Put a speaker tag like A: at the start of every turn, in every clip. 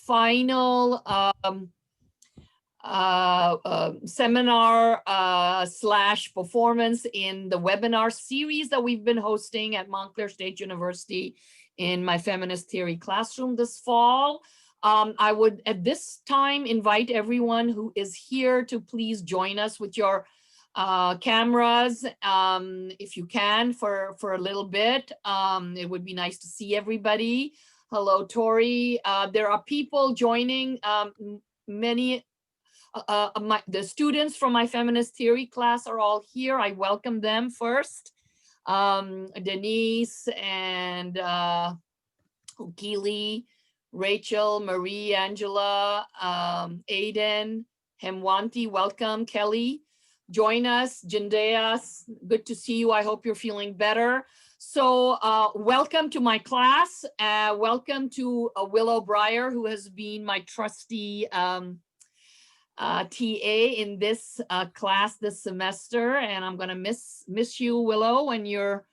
A: final seminar slash performance in the webinar series that we've been hosting at Montclair State University in my Feminist Theory classroom this fall. I would at this time invite everyone who is here to please join us with your cameras, if you can, for a little bit. It would be nice to see everybody. Hello, Tori. There are people joining, many the students from my Feminist Theory class are all here. I welcome them first. Denise and Ukili, Rachel, Marie, Angela, Aiden, Hemwanti, welcome. Kelly, join us. Jindeas, good to see you. I hope you're feeling better. So welcome to my class. Welcome to Willow Breyer, who has been my trustee TA in this class this semester. And I'm gonna miss you, Willow, when you're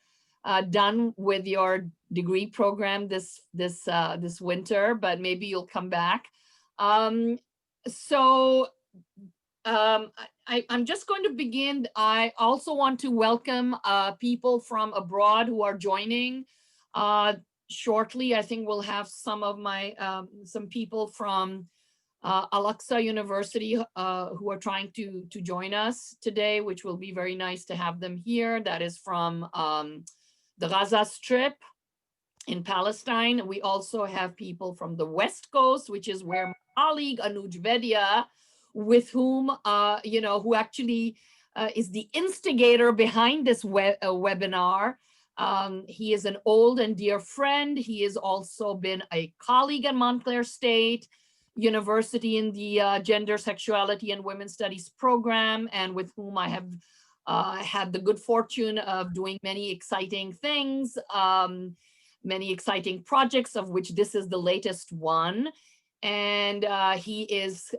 A: done with your degree program this winter, but maybe you'll come back. I'm just going to begin. I also want to welcome people from abroad who are joining shortly. I think we'll have some of my some people from Al-Aqsa University who are trying to join us today, which will be very nice to have them here. That is from the Gaza Strip in Palestine. We also have people from the West Coast, which is where my colleague Anuj Vedia, with whom, who actually is the instigator behind this webinar. He is an old and dear friend. He has also been a colleague at Montclair State University in the Gender, Sexuality, and Women's Studies program, and with whom I have had the good fortune of doing many exciting things, many exciting projects, of which this is the latest one. And he is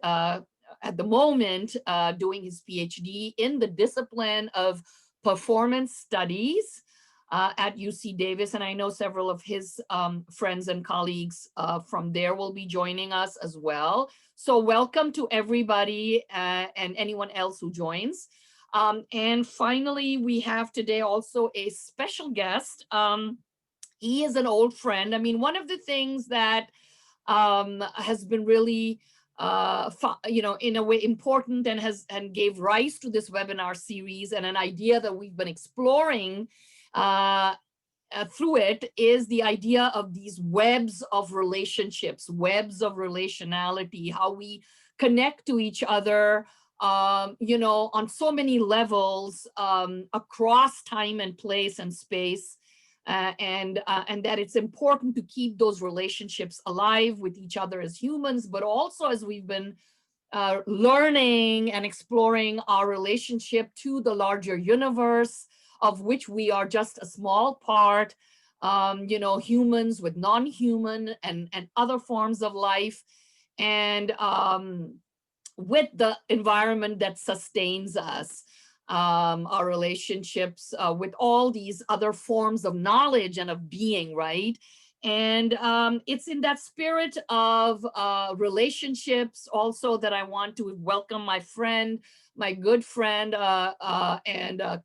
A: at the moment doing his PhD in the discipline of performance studies at UC Davis. And I know several of his friends and colleagues from there will be joining us as well. So welcome to everybody and anyone else who joins. And finally, we have today also a special guest. He is an old friend. I mean, one of the things that has been really, in a way important and gave rise to this webinar series and an idea that we've been exploring through it is the idea of these webs of relationships, webs of relationality, how we connect to each other, on so many levels across time and place and space. And that it's important to keep those relationships alive with each other as humans, but also as we've been learning and exploring our relationship to the larger universe, of which we are just a small part, humans with non-human and other forms of life, and with the environment that sustains us. Our relationships with all these other forms of knowledge and of being, right? And it's in that spirit of relationships also that I want to welcome my friend, my good friend, and a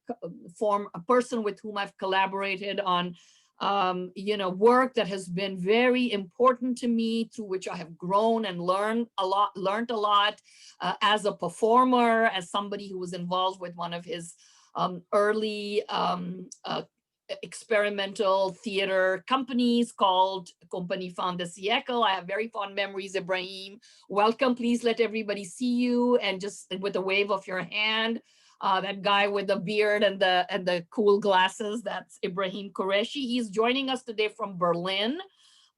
A: person with whom I've collaborated on work that has been very important to me, through which I have grown and learned a lot as a performer, as somebody who was involved with one of his early experimental theater companies called Compagnie Fin de Siècle. I have very fond memories. Ibrahim, welcome. Please let everybody see you, and just with a wave of your hand. That guy with the beard and the cool glasses, that's Ibrahim Qureshi. He's joining us today from Berlin,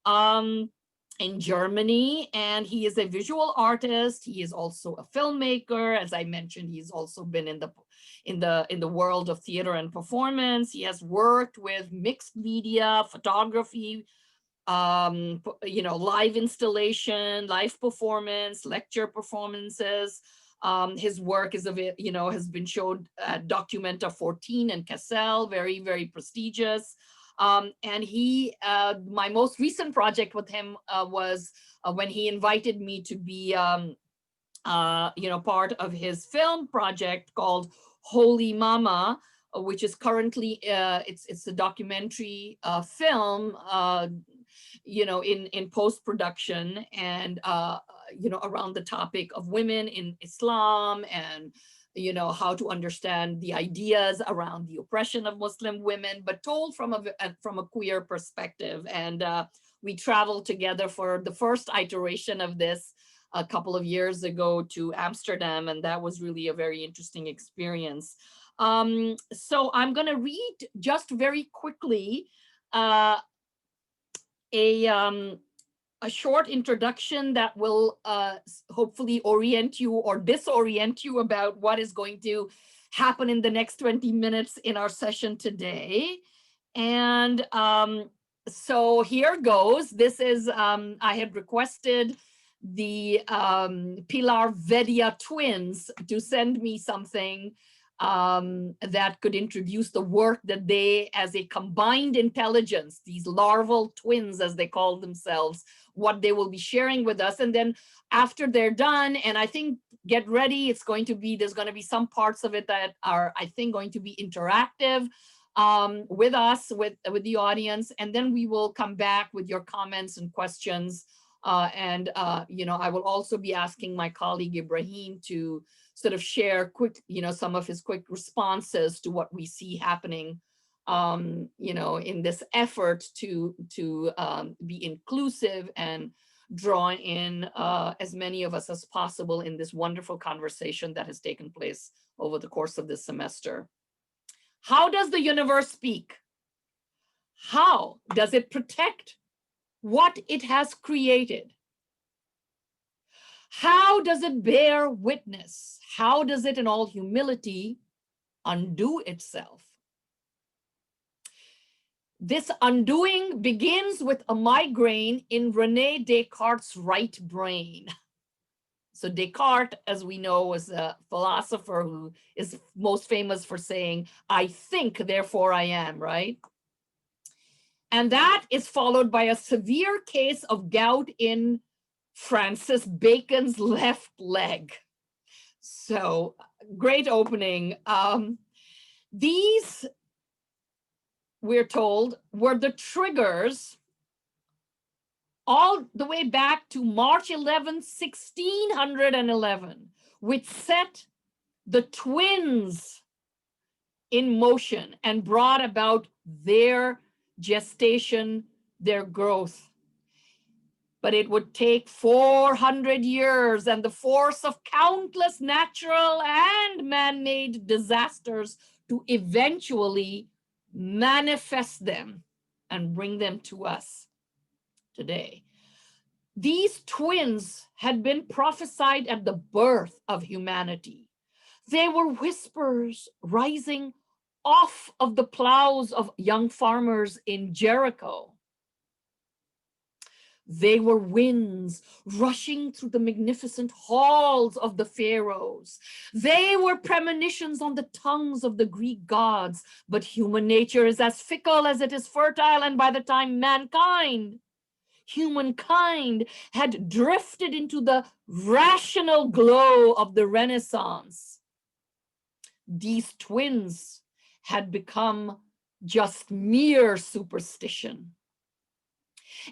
A: in Germany, and he is a visual artist. He is also a filmmaker. As I mentioned, he's also been in the world of theater and performance. He has worked with mixed media, photography, live installation, live performance, lecture performances. His work is has been showed at Documenta 14 in Kassel, very, very prestigious. And my most recent project with him was when he invited me to be, part of his film project called Holy Mama, which is currently it's a documentary film, in post-production, and around the topic of women in Islam, and how to understand the ideas around the oppression of Muslim women, but told from a queer perspective. And we traveled together for the first iteration of this a couple of years ago to Amsterdam, and that was really a very interesting experience. So I'm going to read just very quickly a short introduction that will hopefully orient you or disorient you about what is going to happen in the next 20 minutes in our session today. And so here goes. This is, I had requested the Pilar Vedia twins to send me something that could introduce the work that they, as a combined intelligence, these larval twins, as they call themselves, what they will be sharing with us. And then after they're done, and I think, get ready, there's going to be some parts of it that are, I think, going to be interactive with us, with the audience. And then we will come back with your comments and questions. I will also be asking my colleague Ibrahim to sort of share some of his quick responses to what we see happening, in this effort to be inclusive and draw in as many of us as possible in this wonderful conversation that has taken place over the course of this semester. How does the universe speak? How does it protect what it has created? How does it bear witness? How does it, in all humility, undo itself? This undoing begins with a migraine in René Descartes' right brain. So Descartes, as we know, was a philosopher who is most famous for saying, "I think, therefore I am," right? And that is followed by a severe case of gout in Francis Bacon's left leg. So great opening. These, we're told, were the triggers all the way back to March 11th, 1611, which set the twins in motion and brought about their gestation, their growth. But it would take 400 years and the force of countless natural and man-made disasters to eventually manifest them and bring them to us today. These twins had been prophesied at the birth of humanity. They were whispers rising off of the plows of young farmers in Jericho. They were winds rushing through the magnificent halls of the pharaohs. They were premonitions on the tongues of the Greek gods. But human nature is as fickle as it is fertile, and by the time humankind had drifted into the rational glow of the Renaissance, these twins had become just mere superstition.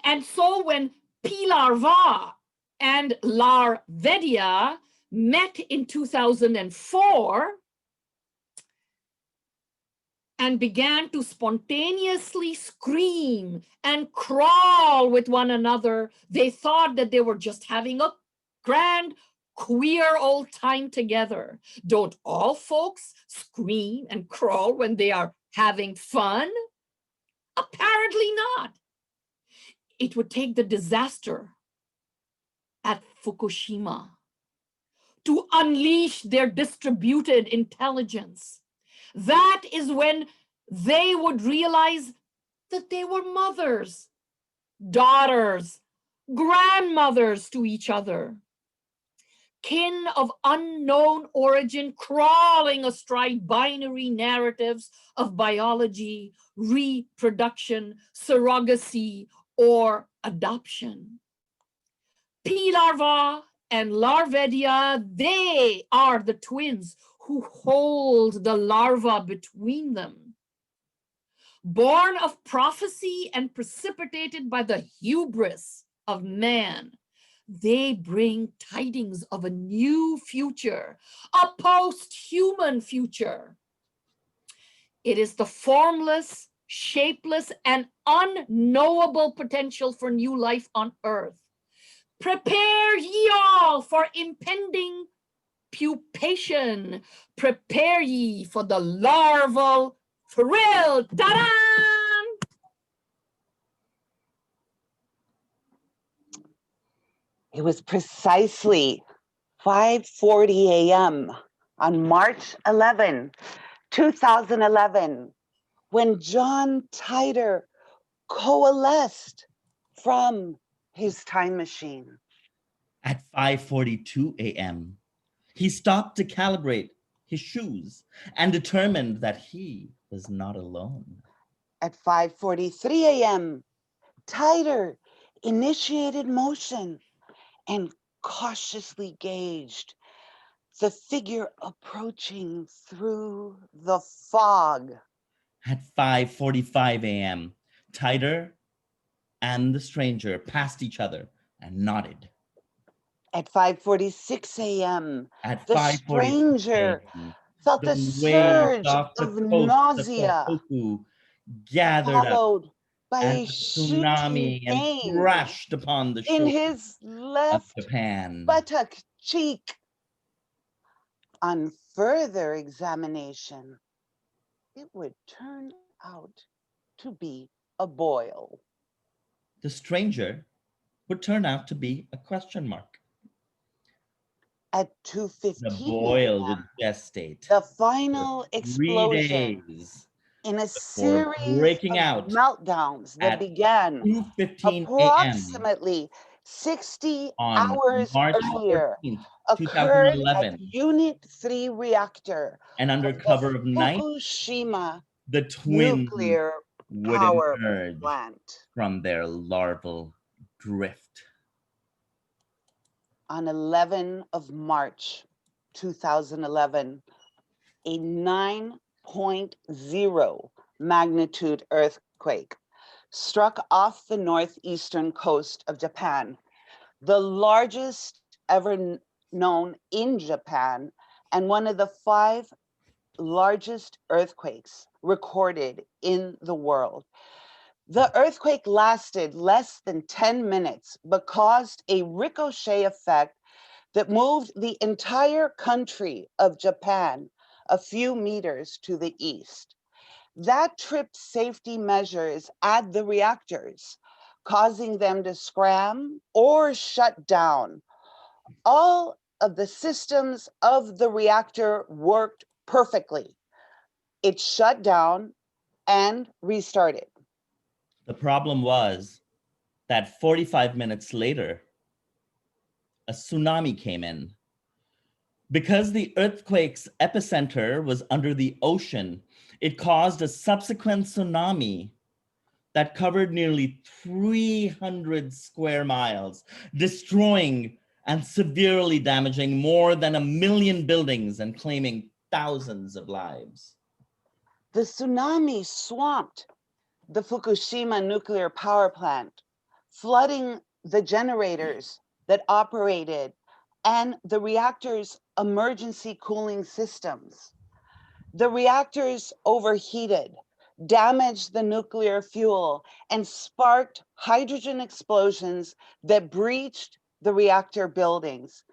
A: And so when Pilar and Larval met in 2004 and began to spontaneously scream and crawl with one another, they thought that they were just having a grand queer old time together. Don't all folks scream and crawl when they are having fun? Apparently not. It would take the disaster at Fukushima to unleash their distributed intelligence. That is when they would realize that they were mothers, daughters, grandmothers to each other. kin of unknown origin crawling astride binary narratives of biology, reproduction, surrogacy, or adoption. P. larva and larvadia, they are the twins who hold the larva between them. Born of prophecy and precipitated by the hubris of man, they bring tidings of a new future, a post-human future. It is the formless, shapeless, and unknowable potential for new life on Earth. Prepare ye all for impending pupation. Prepare ye for the larval thrill. Ta-da!
B: It was precisely 5:40 a.m. on March 11, 2011, when John Titor coalesced from his time machine.
C: At 5:42 a.m., he stopped to calibrate his shoes and determined that he was not alone.
B: At 5:43 a.m., Titor initiated motion and cautiously gauged the figure approaching through the fog.
C: At 5:45 a.m., Titor and the stranger passed each other and nodded.
B: At 5:46 a.m.,
C: At
B: the
C: 5:46
B: stranger
C: a.m.,
B: felt a
C: the waves
B: surge
C: off the
B: of
C: coast of
B: nausea,
C: Kohoku gathered up,
B: followed by
C: and
B: a
C: the
B: shooting
C: tsunami and
B: pain
C: crashed upon the
B: in
C: shore
B: his
C: of
B: left
C: Japan.
B: buttock cheek. On further examination, it would turn out to be a boil.
C: The stranger would turn out to be a question mark.
B: At
C: The
B: 2:15
C: boil would
B: a.m.,
C: gestate
B: the
C: for
B: final
C: 3
B: explosion
C: days
B: in a
C: before
B: series
C: breaking
B: of
C: out
B: meltdowns that
C: at
B: began
C: 2:15 a.m.
B: approximately 60
C: on
B: hours
C: March
B: earlier
C: 14th,
B: occurred at
C: 2011,
B: Unit 3 reactor
C: and under
B: of the
C: cover of night,
B: Fukushima
C: the twins
B: nuclear
C: would
B: power
C: emerge
B: plant.
C: from their larval drift.
B: On 11 of March 2011, a 9.0 magnitude earthquake struck off the northeastern coast of Japan, the largest ever known in Japan, and one of the 5 largest earthquakes recorded in the world. The earthquake lasted less than 10 minutes, but caused a ricochet effect that moved the entire country of Japan a few meters to the east. That tripped safety measures at the reactors, causing them to scram or shut down. All of the systems of the reactor worked perfectly. It shut down and restarted.
C: The problem was that 45 minutes later, a tsunami came in. Because the earthquake's epicenter was under the ocean, it caused a subsequent tsunami that covered nearly 300 square miles, destroying and severely damaging more than 1 million buildings and claiming thousands of lives.
B: The tsunami swamped the Fukushima nuclear power plant, flooding the generators that operated and the reactor's emergency cooling systems. The reactors overheated, damaged the nuclear fuel, and sparked hydrogen explosions that breached the reactor buildings.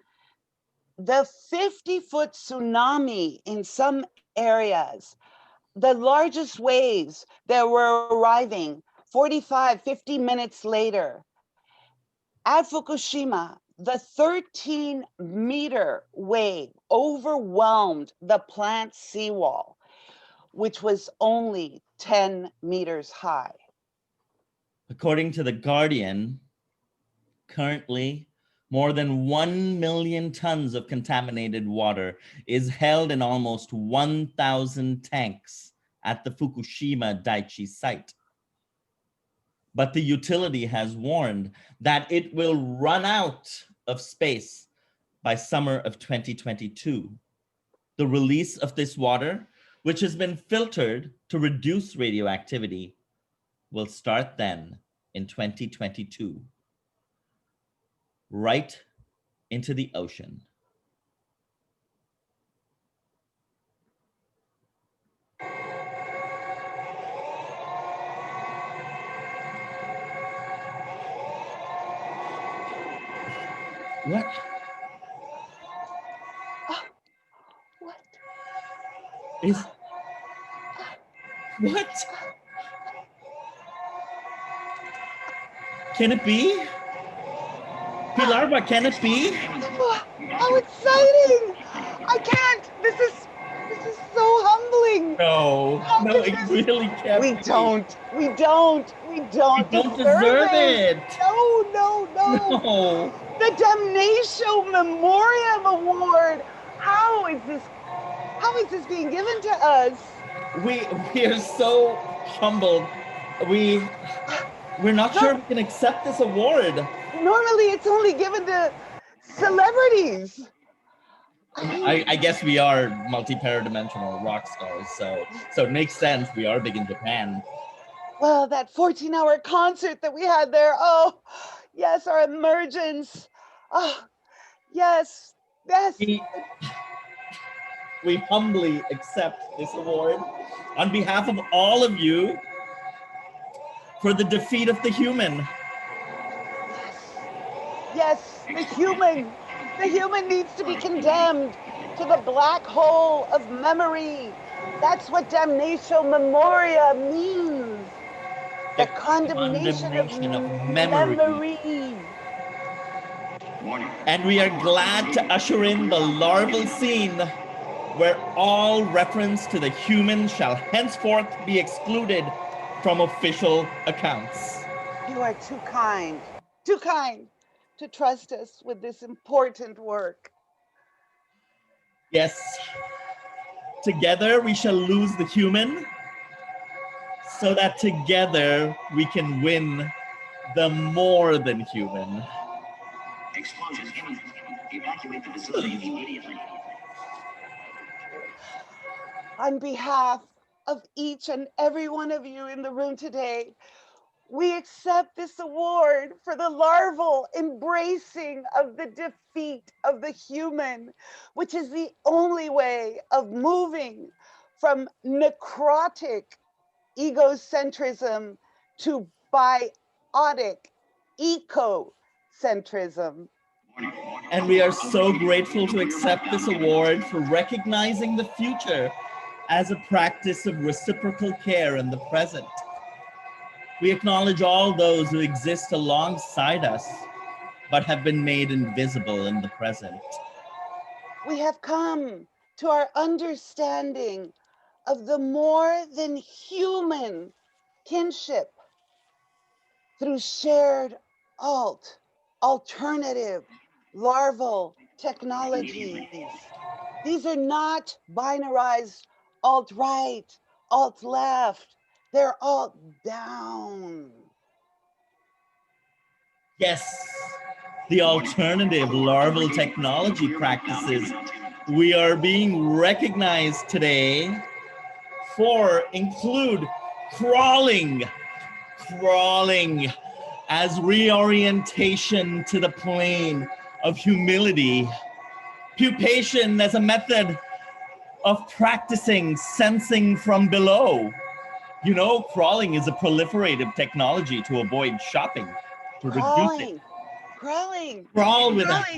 B: The 50-foot tsunami in some areas, the largest waves that were arriving 45, 50 minutes later. At Fukushima, the 13-meter wave overwhelmed the plant's seawall, which was only 10 meters high.
C: According to The Guardian, currently More than 1 million tons of contaminated water is held in almost 1,000 tanks at the Fukushima Daiichi site. But the utility has warned that it will run out of space by summer of 2022. The release of this water, which has been filtered to reduce radioactivity, will start then in 2022, right into the ocean. What?
B: What?
C: Is, what? Can it be? Pilarva, can it be?
B: Oh, how exciting! I can't. This is so humbling.
C: No,
B: How
C: no,
B: can
C: it
B: this?
C: really can't
B: We
C: be.
B: don't
C: We don't deserve
B: this.
C: it.
B: No.
C: No.
B: The Damnatio Memoriam Award. How is this being given to us?
C: We are so humbled. We're not sure we can accept this award.
B: Normally it's only given to celebrities.
C: I guess we are multi-paradimensional rock stars, so it makes sense. We are big in Japan.
B: Well, that 14-hour concert that we had there. Oh, yes, our emergence. Oh, yes.
C: We humbly accept this award on behalf of all of you for the defeat of the human.
B: Yes, the human. The human needs to be condemned to the black hole of memory. That's what damnatio memoria means. The condemnation of memory.
C: And we are glad to usher in the larval scene, where all reference to the human shall henceforth be excluded from official accounts.
B: You are too kind to trust us with this important work.
C: Yes, together we shall lose the human, so that together we can win the more than human.
D: Explosions imminent. Evacuate the facility immediately.
B: On behalf of each and every one of you in the room today, we accept this award for the larval embracing of the defeat of the human, which is the only way of moving from necrotic egocentrism to biotic ecocentrism.
C: And we are so grateful to accept this award for recognizing the future as a practice of reciprocal care in the present. We acknowledge all those who exist alongside us, but have been made invisible in the present.
B: We have come to our understanding of the more than human kinship through shared alternative, larval technologies. These are not binarized alt-right, alt-left. They're alt-down.
C: Yes, the alternative larval technology practices we are being recognized today for include crawling as reorientation to the plane of humility, pupation as a method of practicing sensing from below. You know, crawling is a proliferative technology to avoid shopping, to reduce it. Crawl with us.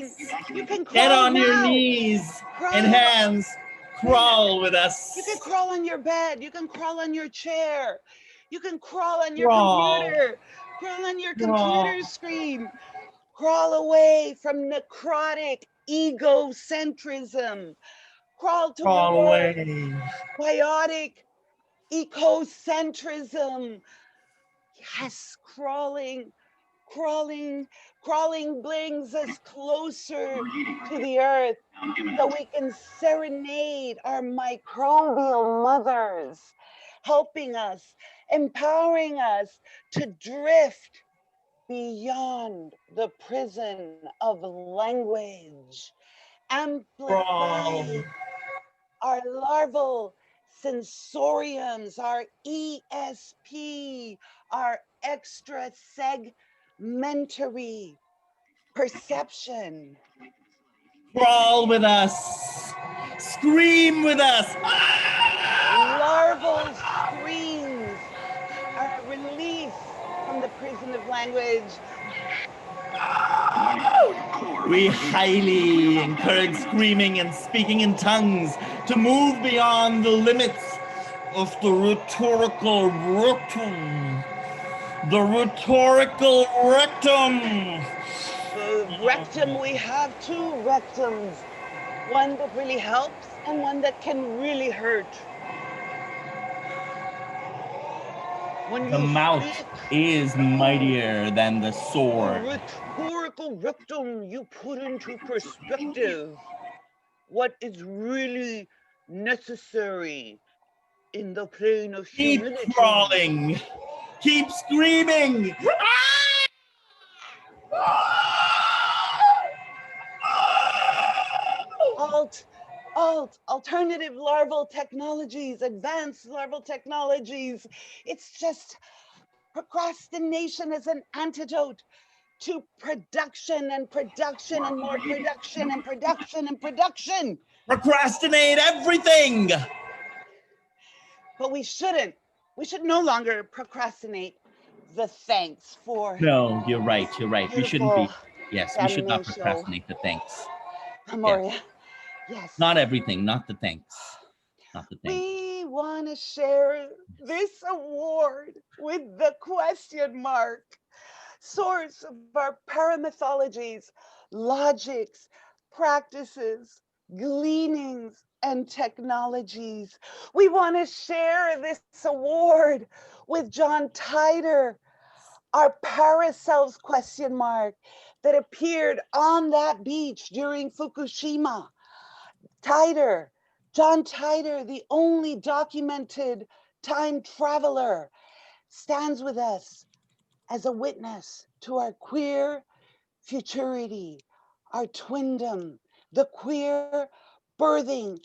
B: You can crawl.
C: Get on
B: now.
C: your knees and hands. Crawl with us.
B: You can crawl on your bed. You can crawl on your chair. You can crawl on your computer. Crawl on your computer screen. Crawl away from necrotic egocentrism. Crawl away. Biotic ecocentrism. Yes, crawling crawling brings us closer to the earth so we can serenade our microbial mothers, helping us, empowering us to drift beyond the prison of language, amplify our larval sensoriums, our ESP, our extra segmentary perception.
C: Crawl with us. Scream with us.
B: Larval screams are a release from the prison of language.
C: We highly encourage screaming and speaking in tongues to move beyond the limits of the rhetorical rectum. The rhetorical rectum.
B: The rectum, we have two rectums, one that really helps and one that can really hurt. When
C: The
B: you
C: mouth
B: speak,
C: is mightier than the
B: the
C: sword.
B: rhetorical rectum, you put into perspective what is really necessary in the plane of
C: Keep
B: humility.
C: crawling. Keep screaming.
B: Alternative larval technologies, advanced larval technologies. It's just procrastination is an antidote to production and production and more production and production and production.
C: Procrastinate everything.
B: But we shouldn't. We should no longer procrastinate the thanks for.
C: No, you're right. You're right. We shouldn't be. Yes, we should not
B: Show.
C: procrastinate the thanks.
B: Amoria. Yes.
C: Not everything, not the thanks. Not the thanks.
B: We want to share this award with the question mark, source of our paramythologies, logics, practices, gleanings, and technologies. We want to share this award with John Tider, our paraselves question mark that appeared on that beach during Fukushima. Tider, John Tider, the only documented time traveler, stands with us as a witness to our queer futurity, our twindom, the queer birthing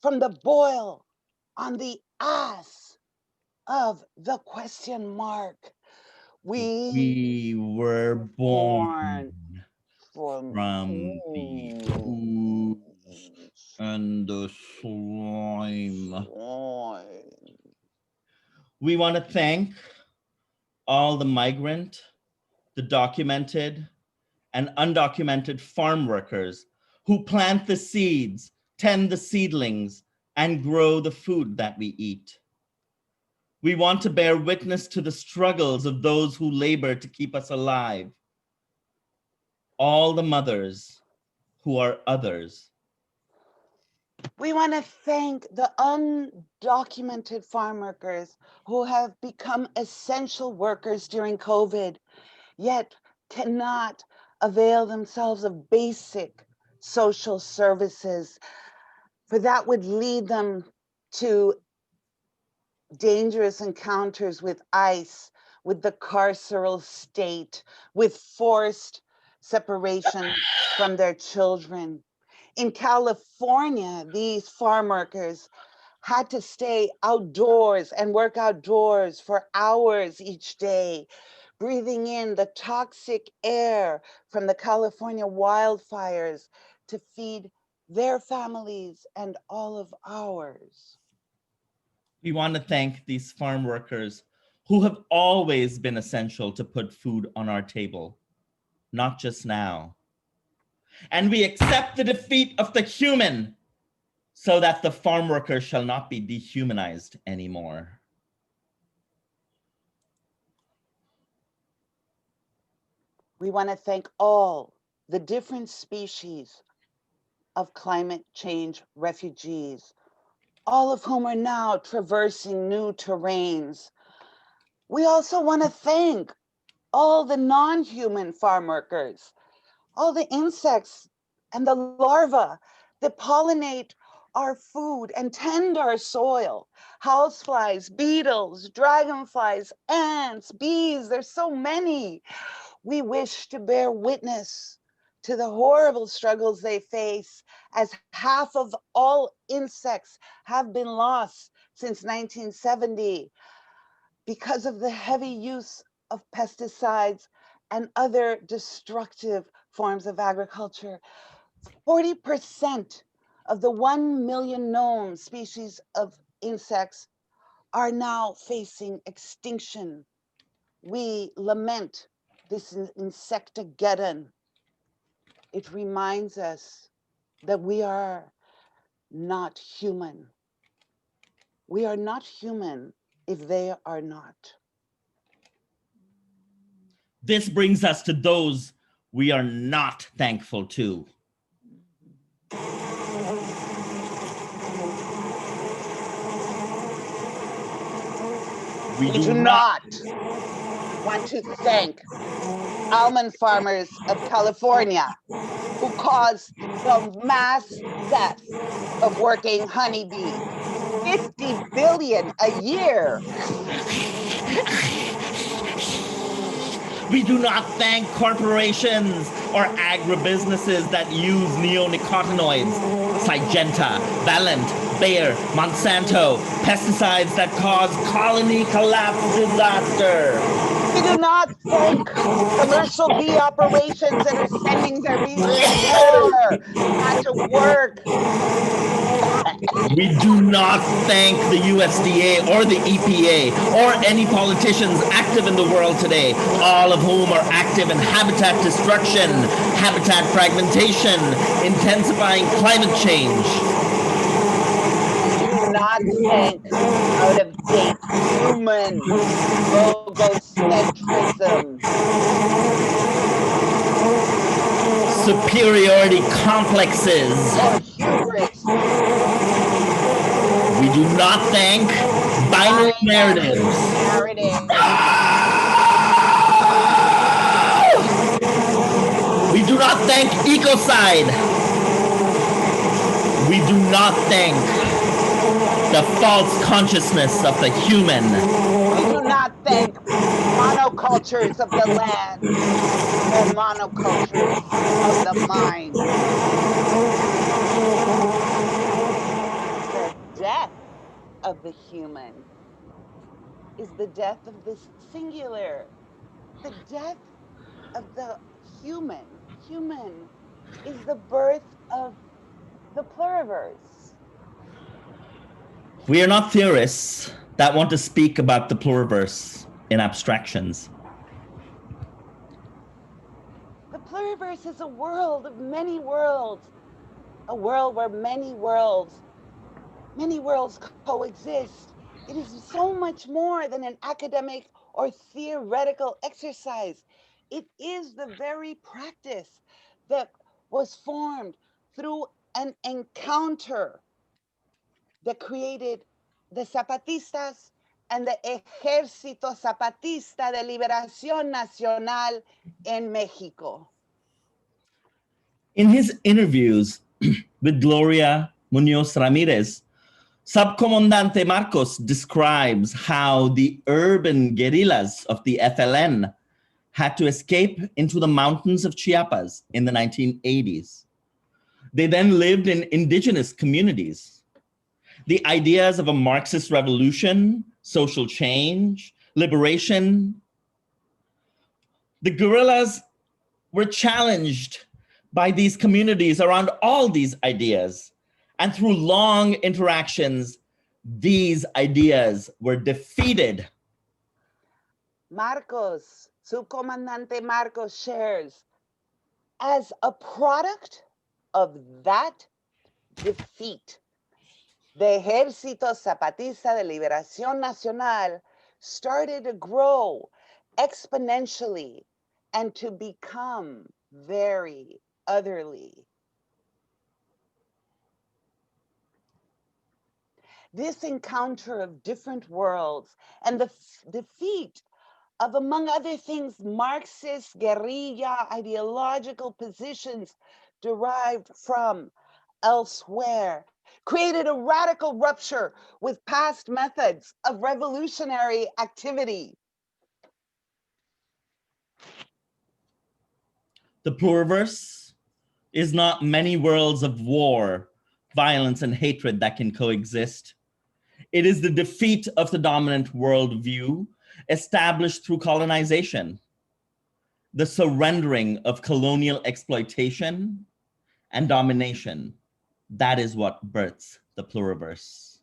B: from the boil on the ass of the question mark.
C: We were born
B: from
C: the ooze and the slime. We want to thank all the migrant, the documented, and undocumented farm workers who plant the seeds, tend the seedlings, and grow the food that we eat. We want to bear witness to the struggles of those who labor to keep us alive. All the mothers who are others.
B: We want to thank the undocumented farm workers who have become essential workers during COVID, yet cannot avail themselves of basic social services, for that would lead them to dangerous encounters with ICE, with the carceral state, with forced separation from their children. In California, these farm workers had to stay outdoors and work outdoors for hours each day, breathing in the toxic air from the California wildfires to feed their families and all of ours.
C: We want to thank these farm workers who have always been essential to put food on our table, not just now. And we accept the defeat of the human so that the farm worker shall not be dehumanized anymore.
B: We want to thank all the different species of climate change refugees, all of whom are now traversing new terrains. We also want to thank all the non-human farm workers, all the insects and the larvae that pollinate our food and tend our soil. Houseflies, beetles, dragonflies, ants, bees, there's so many. We wish to bear witness to the horrible struggles they face, as half of all insects have been lost since 1970 because of the heavy use of pesticides and other destructive forms of agriculture. 40% of the 1 million known species of insects are now facing extinction. We lament this insectageddon. It reminds us that we are not human. We are not human if they are not.
C: This brings us to those we are not thankful to.
B: We do not want to thank almond farmers of California who caused the mass death of working honeybees. 50 billion a year.
C: We do not thank corporations or agribusinesses that use neonicotinoids, Syngenta, Valent, Bayer, Monsanto, pesticides that cause colony collapse disaster.
B: We do not thank commercial bee operations that are sending their bees to war, not to work.
C: We do not thank the USDA or the EPA or any politicians active in the world today, all of whom are active in habitat destruction, habitat fragmentation, intensifying climate change.
B: We do not thank out-of-date human logocentrism.
C: Superiority complexes.
B: Or hubris.
C: We do not thank binary narratives. We do not thank ecocide. We do not thank the false consciousness of the human.
B: We do not thank monocultures of the land or monocultures of the mind. The death of the human is the death of the singular. The death of the human is the birth of the pluriverse.
C: We are not theorists that want to speak about the pluriverse in abstractions.
B: The pluriverse is a world of many worlds, a world where many worlds coexist. It is so much more than an academic or theoretical exercise. It is the very practice that was formed through an encounter that created the Zapatistas and the Ejército Zapatista de Liberación Nacional en México.
C: In his interviews with Gloria Muñoz Ramirez, Subcomandante Marcos describes how the urban guerrillas of the FLN had to escape into the mountains of Chiapas in the 1980s. They then lived in indigenous communities. The ideas of a Marxist revolution, social change, liberation, the guerrillas were challenged by these communities around all these ideas. And through long interactions, these ideas were defeated.
B: Marcos, Subcomandante Marcos shares, as a product of that defeat, the Ejército Zapatista de Liberación Nacional started to grow exponentially and to become very otherly. This encounter of different worlds and the defeat of, among other things, Marxist guerrilla ideological positions derived from elsewhere, created a radical rupture with past methods of revolutionary activity.
C: The pluriverse is not many worlds of war, violence, and hatred that can coexist. It is the defeat of the dominant worldview established through colonization, the surrendering of colonial exploitation and domination. That is what births the pluriverse.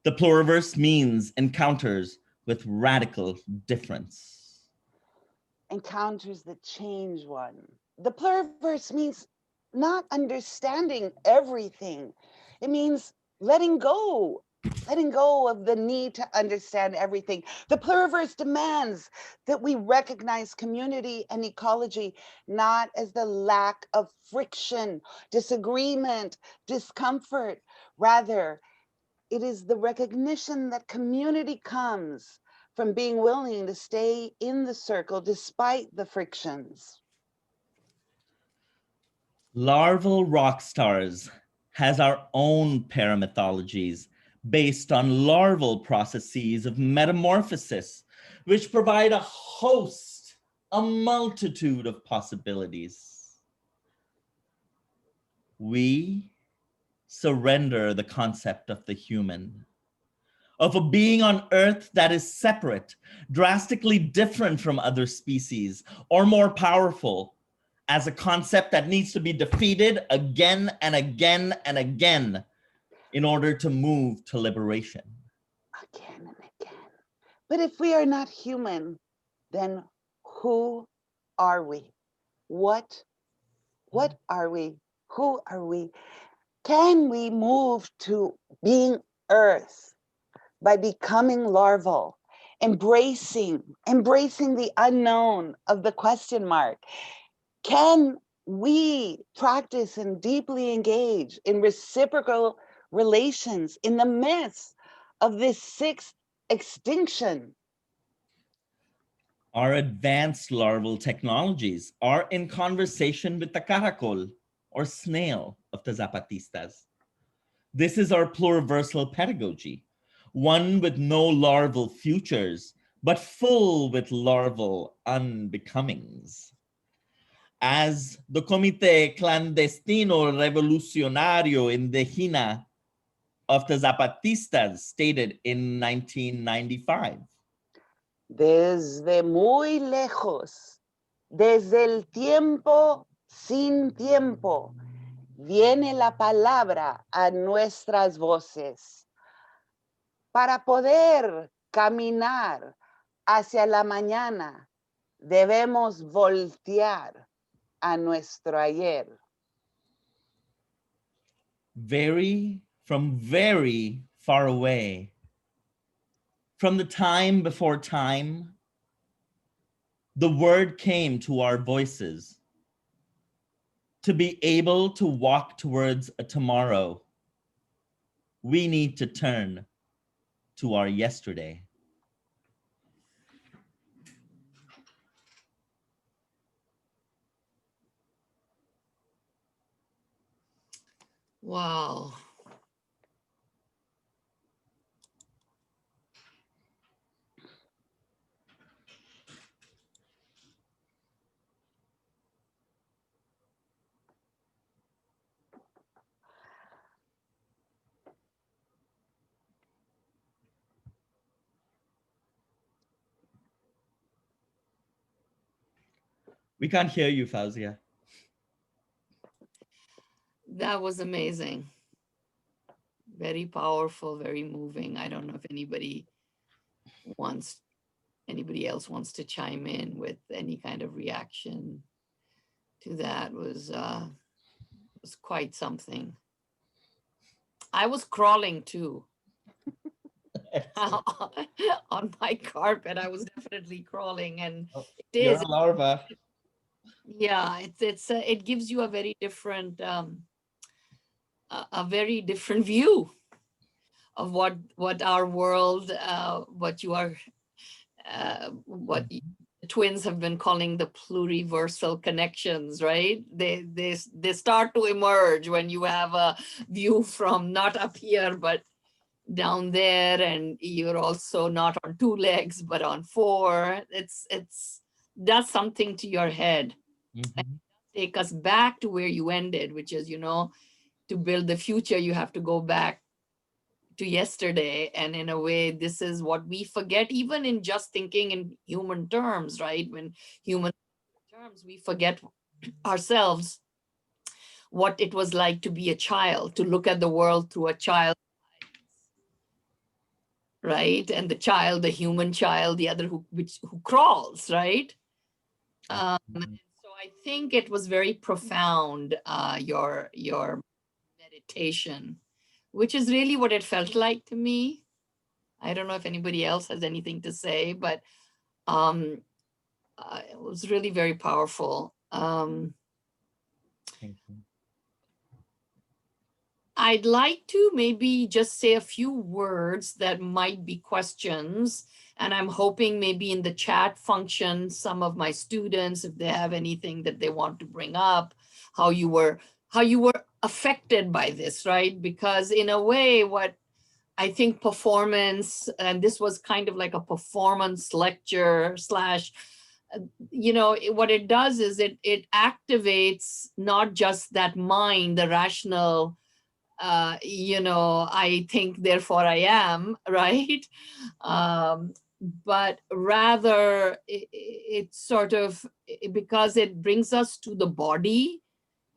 C: The pluriverse means encounters with radical difference.
B: Encounters that change one. The pluriverse means not understanding everything. It means letting go of the need to understand everything. The pluriverse demands that we recognize community and ecology not as the lack of friction, disagreement, discomfort. Rather, it is the recognition that community comes from being willing to stay in the circle despite the frictions.
C: Larval rock stars has our own paramythologies based on larval processes of metamorphosis, which provide a host, a multitude of possibilities. We surrender the concept of the human, of a being on Earth that is separate, drastically different from other species, or more powerful, as a concept that needs to be defeated again and again and again in order to move to liberation.
B: Again and again. But if we are not human, then who are we? What are we? Who are we? Can we move to being Earth by becoming larval, embracing the unknown of the question mark? Can we practice and deeply engage in reciprocal relations in the midst of this sixth extinction?
C: Our advanced larval technologies are in conversation with the caracol, or snail, of the Zapatistas. This is our pluriversal pedagogy, one with no larval futures, but full with larval unbecomings. As the Comité Clandestino Revolucionario Indígena of the Zapatistas stated in 1995.
B: Desde muy lejos, desde el tiempo sin tiempo, viene la palabra a nuestras voces. Para poder caminar hacia la mañana, debemos voltear a nuestro ayer.
C: From very far away, from the time before time, the word came to our voices to be able to walk towards a tomorrow. We need to turn to our yesterday.
A: Wow.
C: We can't hear you, Fawzia.
A: That was amazing. Very powerful, very moving. I don't know if anybody else wants to chime in with any kind of reaction to that. Was quite something. I was crawling too. On my carpet. I was definitely crawling, and it
C: You're
A: is
C: a larva.
A: Yeah, it gives you a very different view of what our world, what you are what the twins have been calling the pluriversal connections, right? They start to emerge when you have a view from not up here, but down there, and you're also not on 2 legs, but on 4. It's does something to your head. Take us back to where you ended, which is, to build the future, you have to go back to yesterday. And in a way, this is what we forget, even in just thinking in human terms, right? When human terms, we forget ourselves, what it was like to be a child, to look at the world through a child, right? And the child, the human child, the other who crawls, right? So I think it was very profound, your meditation, which is really what it felt like to me. I don't know if anybody else has anything to say, but it was really very powerful.
C: Thank you.
A: I'd like to maybe just say a few words that might be questions. And I'm hoping maybe in the chat function, some of my students, if they have anything that they want to bring up, how you were affected by this, right? Because in a way, what I think performance, and this was kind of like a performance lecture slash, what it does is it activates not just that mind, the rational, I think, therefore I am, right? But rather it's sort of, because it brings us to the body.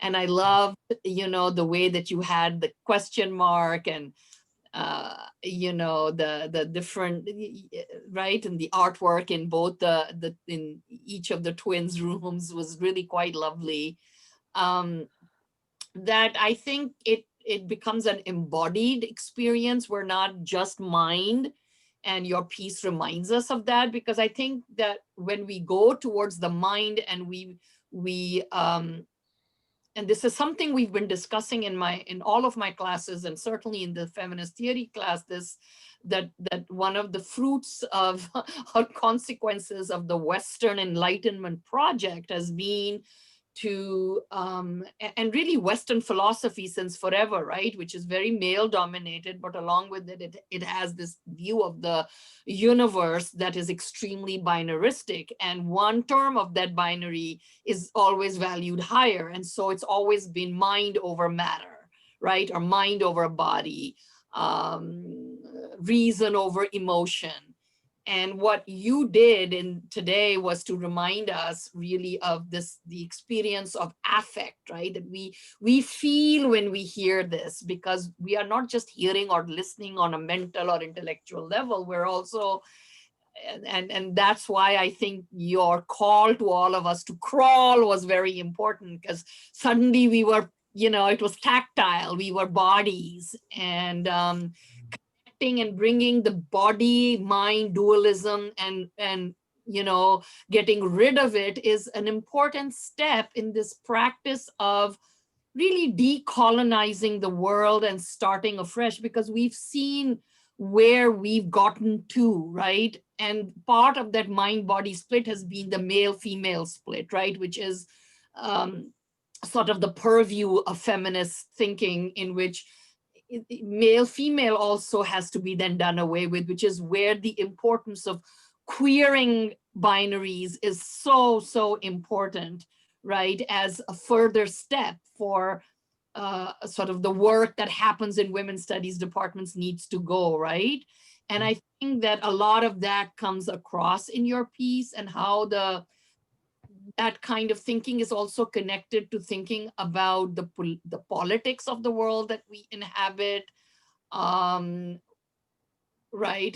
A: And I love, the way that you had the question mark and, the different, right? And the artwork in both in each of the twins' rooms was really quite lovely. That I think it becomes an embodied experience. We're not just mind, and your piece reminds us of that, because I think that when we go towards the mind and we and this is something we've been discussing in all of my classes, and certainly in the feminist theory class, that one of the fruits of or consequences of the Western Enlightenment project has been to, and really Western philosophy since forever, right, which is very male dominated, but along with it has this view of the universe that is extremely binaristic, and one term of that binary is always valued higher. And so it's always been mind over matter, right, or mind over body, reason over emotion. And what you did today was to remind us really of the experience of affect, right? That we feel when we hear this, because we are not just hearing or listening on a mental or intellectual level. We're also, and that's why I think your call to all of us to crawl was very important, because suddenly we were, it was tactile, we were bodies, and and bringing the body mind dualism and getting rid of it is an important step in this practice of really decolonizing the world and starting afresh, because we've seen where we've gotten to, right? And part of that mind body split has been the male female split, right, which is sort of the purview of feminist thinking, in which male female also has to be then done away with, which is where the importance of queering binaries is so important, right, as a further step for sort of the work that happens in women's studies departments needs to go, right? And I think that a lot of that comes across in your piece, and how that kind of thinking is also connected to thinking about the politics of the world that we inhabit, right?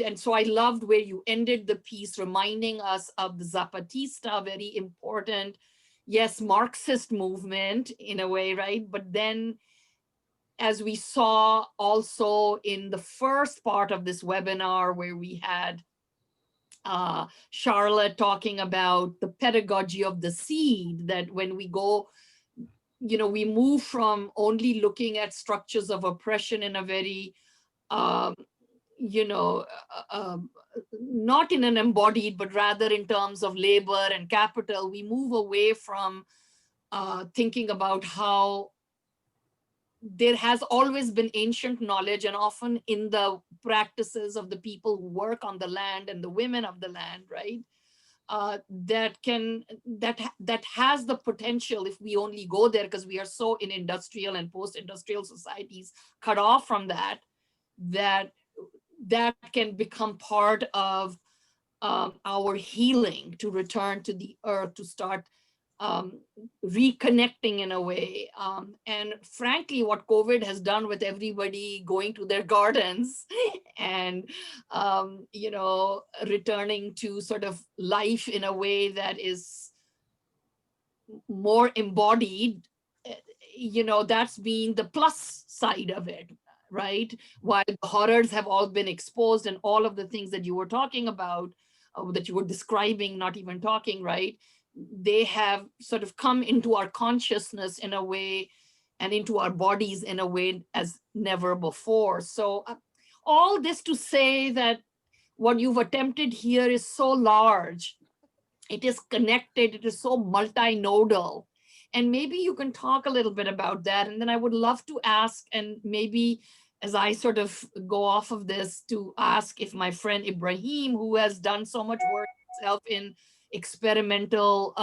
A: And so I loved where you ended the piece, reminding us of the Zapatista, very important, yes, Marxist movement in a way, right? But then, as we saw also in the first part of this webinar, where we had Charlotte talking about the pedagogy of the seed, that when we go, we move from only looking at structures of oppression in a very you know, not in an embodied, but rather in terms of labor and capital, we move away from thinking about how there has always been ancient knowledge, and often in the practices of the people who work on the land and the women of the land, right? That has the potential, if we only go there, because we are so in industrial and post-industrial societies cut off from that, that can become part of our healing, to return to the earth, to start reconnecting in a way. And frankly, what COVID has done with everybody going to their gardens and, you know, returning to sort of life in a way that is more embodied, you know, that's been the plus side of it, right? While the horrors have all been exposed and all of the things that you were talking about, that you were describing, not even talking, right? They have sort of come into our consciousness in a way, and into our bodies in a way as never before. So all this to say that what you've attempted here is so large, it is connected, it is so multinodal. And maybe you can talk a little bit about that. And then I would love to ask, and maybe as I sort of go off of this, to ask if my friend Ibrahim, who has done so much work himself in experimental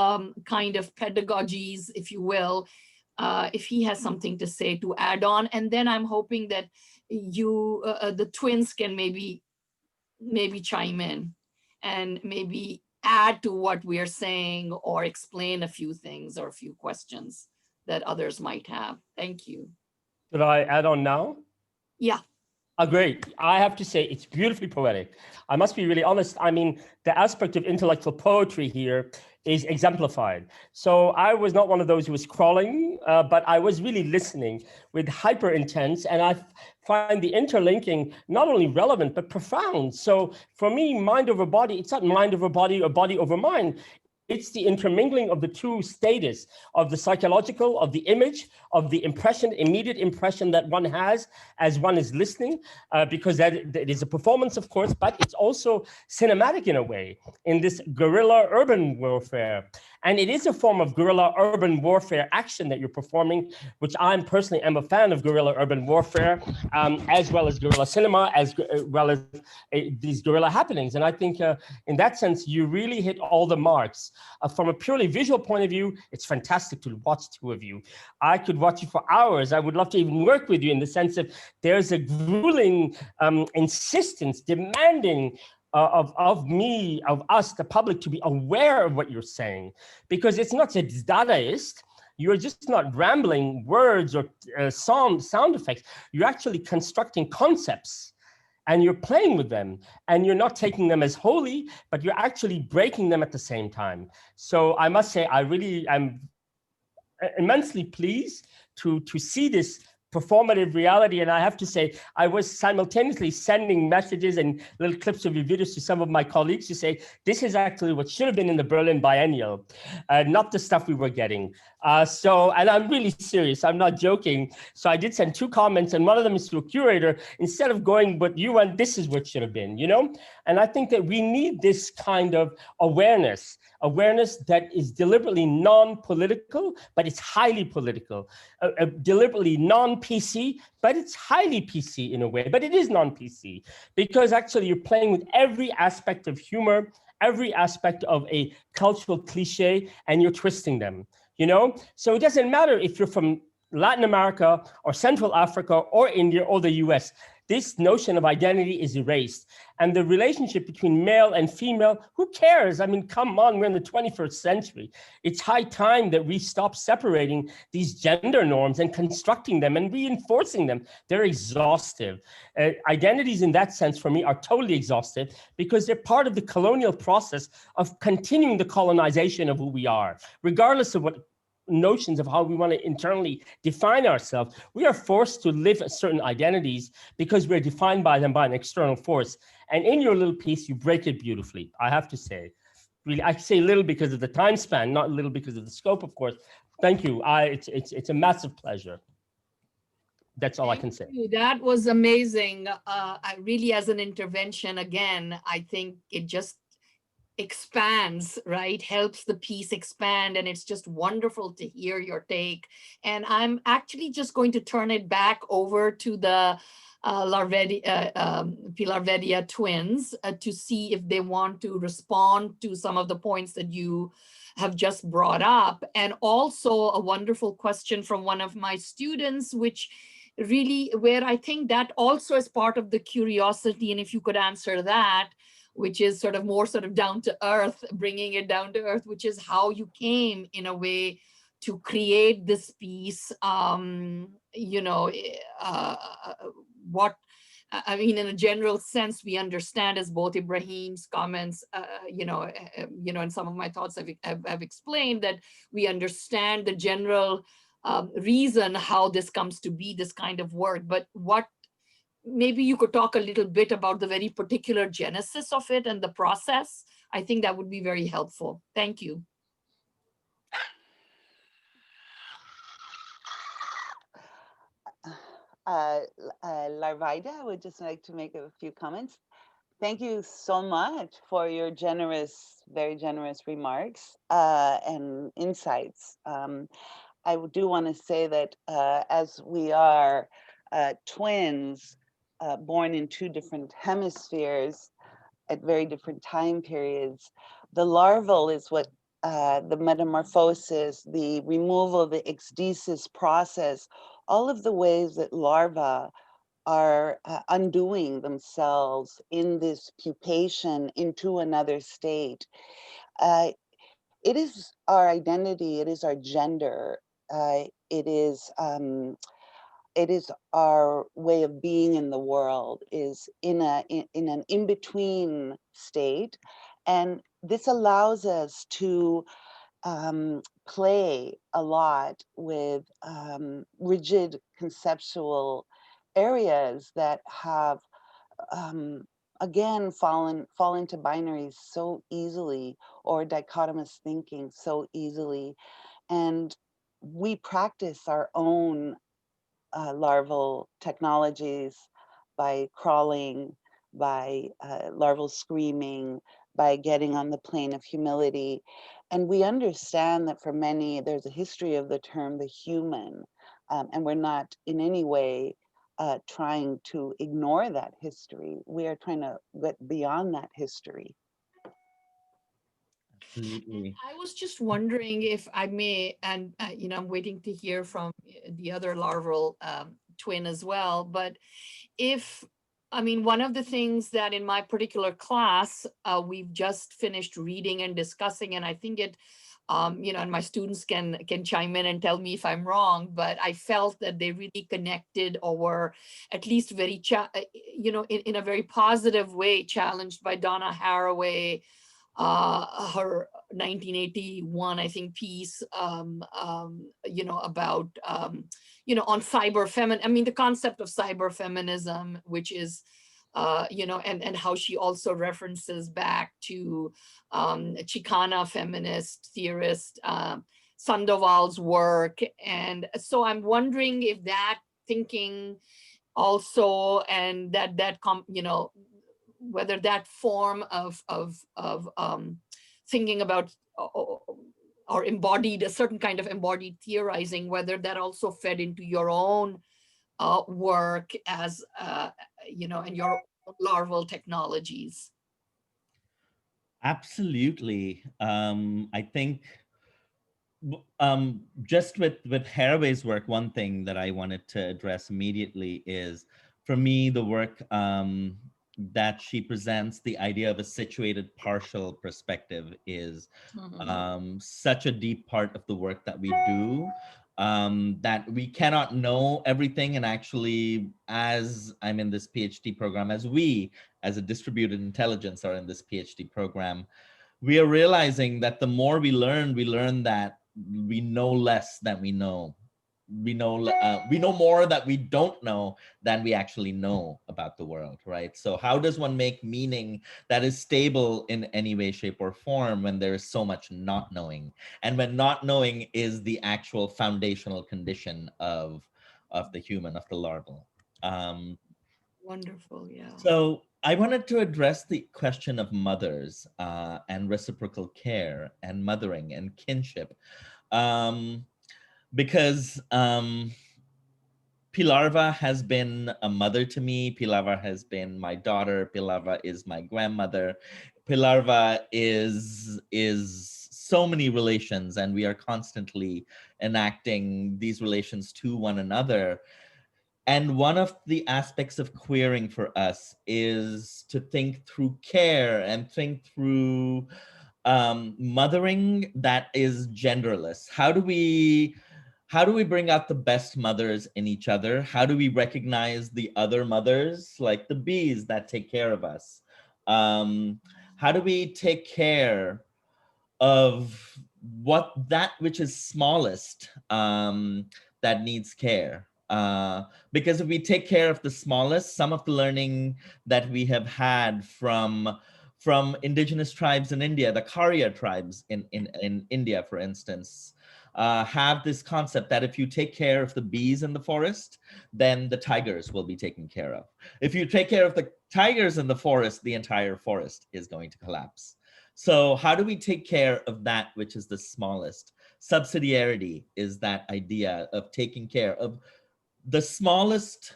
A: kind of pedagogies, if you will, if he has something to say to add on. And then I'm hoping that you, the twins, can maybe chime in and maybe add to what we're saying, or explain a few things or a few questions that others might have. Thank you.
E: Should I add on now?
A: Yeah.
E: Great. I have to say, it's beautifully poetic. I must be really honest. I mean, the aspect of intellectual poetry here is exemplified. So I was not one of those who was crawling, but I was really listening with hyper intense. And I find the interlinking not only relevant, but profound. So for me, mind over body, it's not mind over body or body over mind. It's the intermingling of the two status of the psychological, of the image, of the impression, immediate impression that one has as one is listening, because that it is a performance, of course, but it's also cinematic in a way in this guerrilla urban warfare. And it is a form of guerrilla urban warfare action that you're performing, which I personally am a fan of guerrilla urban warfare, as well as guerrilla cinema, as well as these guerrilla happenings. And I think in that sense, you really hit all the marks. From a purely visual point of view, it's fantastic to watch two of you. I could watch you for hours. I would love to even work with you in the sense of there's a grueling insistence, demanding of me, of us, the public, to be aware of what you're saying, because it's not just Dadaist. You're just not rambling words or sound effects. You're actually constructing concepts, and you're playing with them, and you're not taking them as holy, but you're actually breaking them at the same time. So I must say, I really am immensely pleased to see this performative reality. And I have to say, I was simultaneously sending messages and little clips of your videos to some of my colleagues to say, this is actually what should have been in the Berlin Biennial, not the stuff we were getting. And I'm really serious, I'm not joking. So I did send two comments, and one of them is to a curator, instead of going, but you want, this is what should have been, you know? And I think that we need this kind of awareness that is deliberately non-political, but it's highly political, deliberately non-PC, but it's highly PC in a way, but it is non-PC, because actually you're playing with every aspect of humor, every aspect of a cultural cliche, and you're twisting them, you know? So it doesn't matter if you're from Latin America or Central Africa or India or the US. This notion of identity is erased. And the relationship between male and female, who cares? I mean, come on, we're in the 21st century. It's high time that we stop separating these gender norms and constructing them and reinforcing them. They're exhaustive. Identities in that sense for me are totally exhaustive, because they're part of the colonial process of continuing the colonization of who we are, regardless of what notions of how we want to internally define ourselves. We are forced to live certain identities because we're defined by them by an external force. And in your little piece, you break it beautifully, I have to say. Really, I say little because of the time span, not little because of the scope, of course. Thank you. It's a massive pleasure. That's all I can
A: Thank
E: say.
A: you. That was amazing. I really, as an intervention, again, I think it just expands, right? Helps the piece expand. And it's just wonderful to hear your take. And I'm actually just going to turn it back over to the Pilarvedia twins to see if they want to respond to some of the points that you have just brought up. And also a wonderful question from one of my students, which really, where I think that also is part of the curiosity. And if you could answer that, which is sort of more sort of down to earth, bringing it down to earth, which is how you came in a way to create this piece. What I mean, in a general sense, we understand, as both Ibrahim's comments, and some of my thoughts have explained, that we understand the general reason how this comes to be, this kind of work. But what, maybe you could talk a little bit about the very particular genesis of it and the process. I think that would be very helpful. Thank you.
B: Larvida, I would just like to make a few comments. Thank you so much for your generous, very generous remarks and insights. I do want to say that as we are twins born in two different hemispheres at very different time periods, the larval is what the metamorphosis, the removal, the exdesis process, all of the ways that larvae are undoing themselves in this pupation into another state. It is our identity, it is our gender, it is our way of being in the world, is in an in-between state. And this allows us to play a lot with rigid conceptual areas that have again fall into binaries so easily, or dichotomous thinking so easily. And we practice our own larval technologies by crawling, by larval screaming, by getting on the plane of humility. And we understand that for many, there's a history of the term the human, and we're not in any way trying to ignore that history. We are trying to get beyond that history.
C: Absolutely.
A: I was just wondering if I may, and I'm waiting to hear from the other larval twin as well, but if, I mean, one of the things that in my particular class, we've just finished reading and discussing, and I think it, and my students can chime in and tell me if I'm wrong, but I felt that they really connected, or were at least very, in a very positive way, challenged by Donna Haraway, her 1981, I think, piece, about, on cyber feminism. I mean, the concept of cyber feminism, which is, and how she also references back to Chicana feminist theorist Sandoval's work. And so I'm wondering if that thinking also, and whether that form of thinking about or embodied, a certain kind of embodied theorizing, whether that also fed into your own work as, and your larval technologies.
C: Absolutely. I think just with Haraway's work, one thing that I wanted to address immediately is, for me, the work that she presents, the idea of a situated partial perspective, is such a deep part of the work that we do, that we cannot know everything. And actually, as I'm in this PhD program, as we as a distributed intelligence are in this PhD program, we are realizing that the more we learn that we know less than we know. We know more that we don't know than we actually know about the world, right? So how does one make meaning that is stable in any way, shape, or form when there is so much not knowing? And when not knowing is the actual foundational condition of of the human, of the larval.
A: Wonderful, yeah.
C: So I wanted to address the question of mothers and reciprocal care and mothering and kinship, because Pilarva has been a mother to me. Pilarva has been my daughter. Pilarva is my grandmother. Pilarva is so many relations, and we are constantly enacting these relations to one another. And one of the aspects of queering for us is to think through care and think through mothering that is genderless. How do we bring out the best mothers in each other? How do we recognize the other mothers, like the bees that take care of us? How do we take care of that which is smallest, that needs care? Because if we take care of the smallest, some of the learning that we have had from indigenous tribes in India, the Karya tribes in India, for instance, have this concept that if you take care of the bees in the forest, then the tigers will be taken care of. If you take care of the tigers in the forest, the entire forest is going to collapse. So how do we take care of that which is the smallest? Subsidiarity is that idea of taking care of the smallest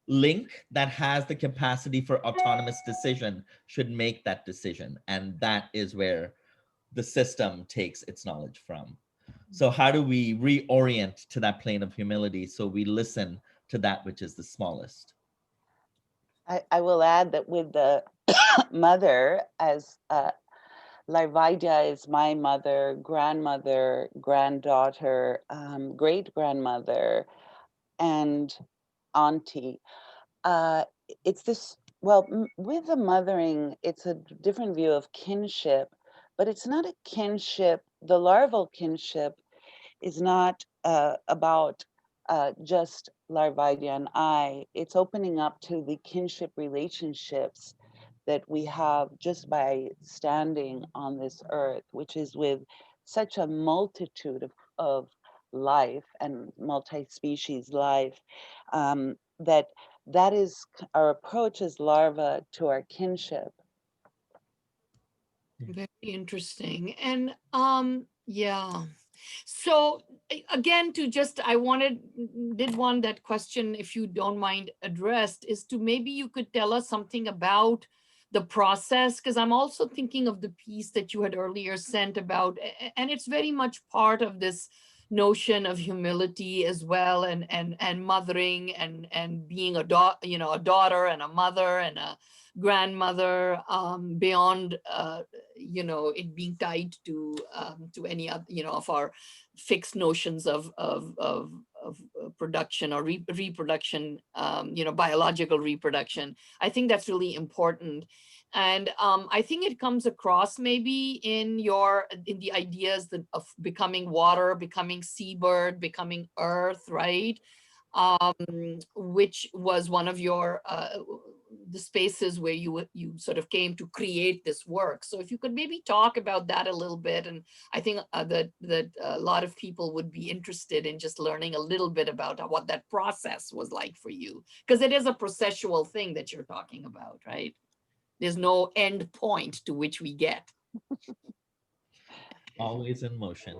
C: link that has the capacity for autonomous decision should make that decision. And that is where the system takes its knowledge from. So how do we reorient to that plane of humility so we listen to that which is the smallest?
B: I will add that with the mother, as Larvaidya is my mother, grandmother, granddaughter, great-grandmother, and auntie. It's this, well, with the mothering, it's a different view of kinship, but it's not a kinship. The larval kinship is not about just Larvaidya and I. It's opening up to the kinship relationships that we have just by standing on this earth, which is with such a multitude of life and multi-species life, that is our approach as larva to our kinship.
A: Very interesting. And yeah. So again, to just, I did want that question, if you don't mind addressed, is to maybe you could tell us something about the process, because I'm also thinking of the piece that you had earlier sent about, and it's very much part of this notion of humility as well, and mothering, and being a daughter and a mother and a grandmother, beyond it being tied to any other of our fixed notions of production or reproduction, biological reproduction. I think that's really important. And I think it comes across maybe in the ideas of becoming water, becoming seabird, becoming earth, right? Which was one of your the spaces where you sort of came to create this work. So if you could maybe talk about that a little bit, and I think that a lot of people would be interested in just learning a little bit about what that process was like for you, because it is a processual thing that you're talking about, right? There's no end point to which we get.
C: Always in motion.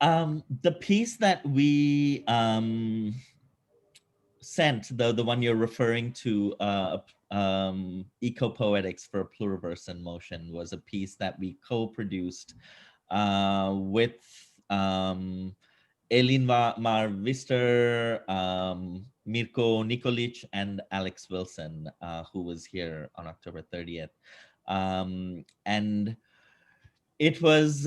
C: The piece that we sent, the one you're referring to, Eco-Poetics for Pluriverse in Motion, was a piece that we co-produced with Elin Marvister, Mirko Nikolic, and Alex Wilson, who was here on October 30th. And it was,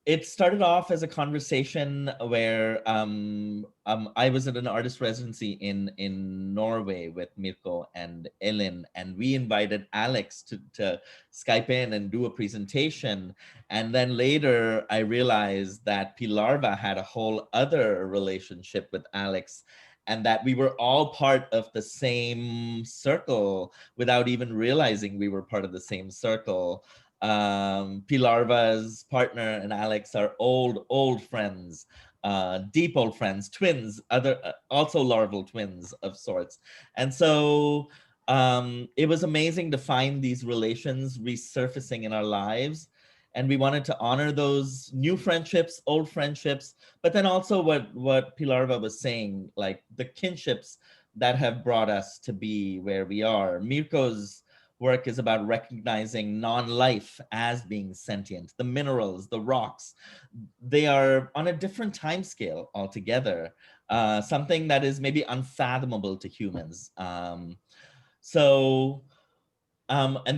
C: it started off as a conversation where I was at an artist residency in Norway with Mirko and Elin, and we invited Alex to Skype in and do a presentation. And then later I realized that Pilarva had a whole other relationship with Alex, and that we were all part of the same circle without even realizing we were part of the same circle. Pilarva's partner and Alex are old friends, deep old friends, twins, also larval twins of sorts. And so it was amazing to find these relations resurfacing in our lives. And we wanted to honor those new friendships, old friendships, but then also what Pilarva was saying, like the kinships that have brought us to be where we are. Mirko's work is about recognizing non-life as being sentient. The minerals, the rocks, they are on a different time scale altogether, something that is maybe unfathomable to humans. And